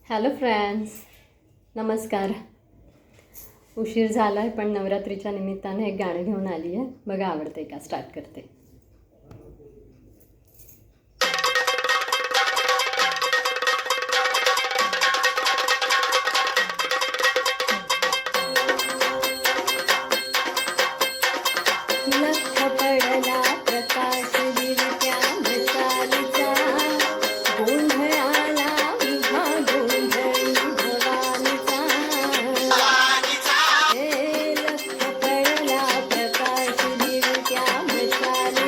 Hello friends, नमस्कार. उशीर झाला आहे पण नवरात्रीच्या निमित्ताने एक गाणं घेऊन आली आहे. बघा आवडते का? स्टार्ट करते. लख पडला प्रकाश दिवट्या मशालीचा, गोंधळ आला उभा गोंधळी भवानीचा. हे लख पडला प्रकाश दिवट्या मशालीचा,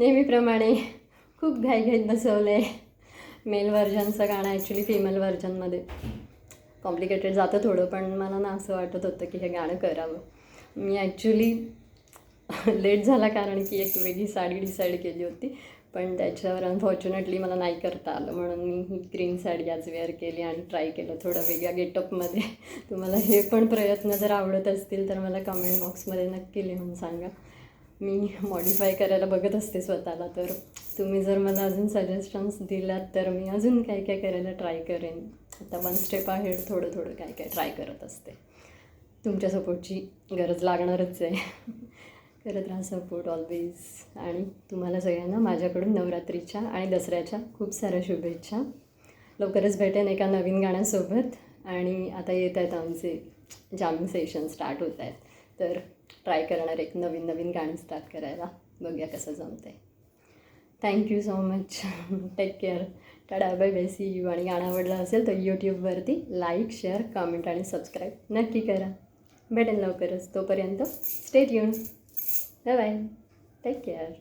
नेहमीप्रमाणे खूप घाईघाईत बसवलं आहे. मेल व्हर्जनचं गाणं ॲक्च्युली फिमेल व्हर्जनमध्ये कॉम्प्लिकेटेड जातं थोडं, पण मला ना असं वाटत होतं की हे गाणं करावं. मी ॲक्च्युली लेट झाला कारण की एक वेगळी साडी डिसाईड केली होती, पण त्याच्यावर अनफॉर्च्युनेटली मला नाही करता आलं, म्हणून मी ही ग्रीन साडी आज वेअर केली आणि ट्राय केलं थोडं वेगळ्या गेटअपमध्ये. तुम्हाला हे पण प्रयत्न जर आवडत असतील तर मला कमेंट बॉक्समध्ये नक्की लिहून सांगा. मी मॉडिफाय करायला बघत असते स्वतःला, तर तुम्ही जर मला अजून सजेशन्स दिलात तर मी अजून काय काय करायला ट्राय करेन. आता वन स्टेप आहे, थोडं थोडं काय काय ट्राय करत असते. तुमच्या सपोर्टची गरज लागणारच आहे. करत राहा सपोर्ट ऑलवेज. आणि तुम्हाला सगळ्यांना माझ्याकडून नवरात्रीच्या आणि दसऱ्याच्या खूप साऱ्या शुभेच्छा. लवकरच भेटेन एका नवीन गाण्यासोबत. आणि आता येत आहेत आमचे जामिंग सेशन स्टार्ट होत आहेत, तर ट्राय करणार एक नवीन नवीन गाणी स्टार्ट करायला. बघूया कसं जमतं आहे. Thank you so much. Take care. Tata bye bye. See you. आणि गाणं आवडलं असेल तर यूट्यूबवरती लाईक, शेअर, कमेंट आणि सबस्क्राईब नक्की करा. भेटेन लवकरच. तोपर्यंत stay tuned. Bye bye. Take care.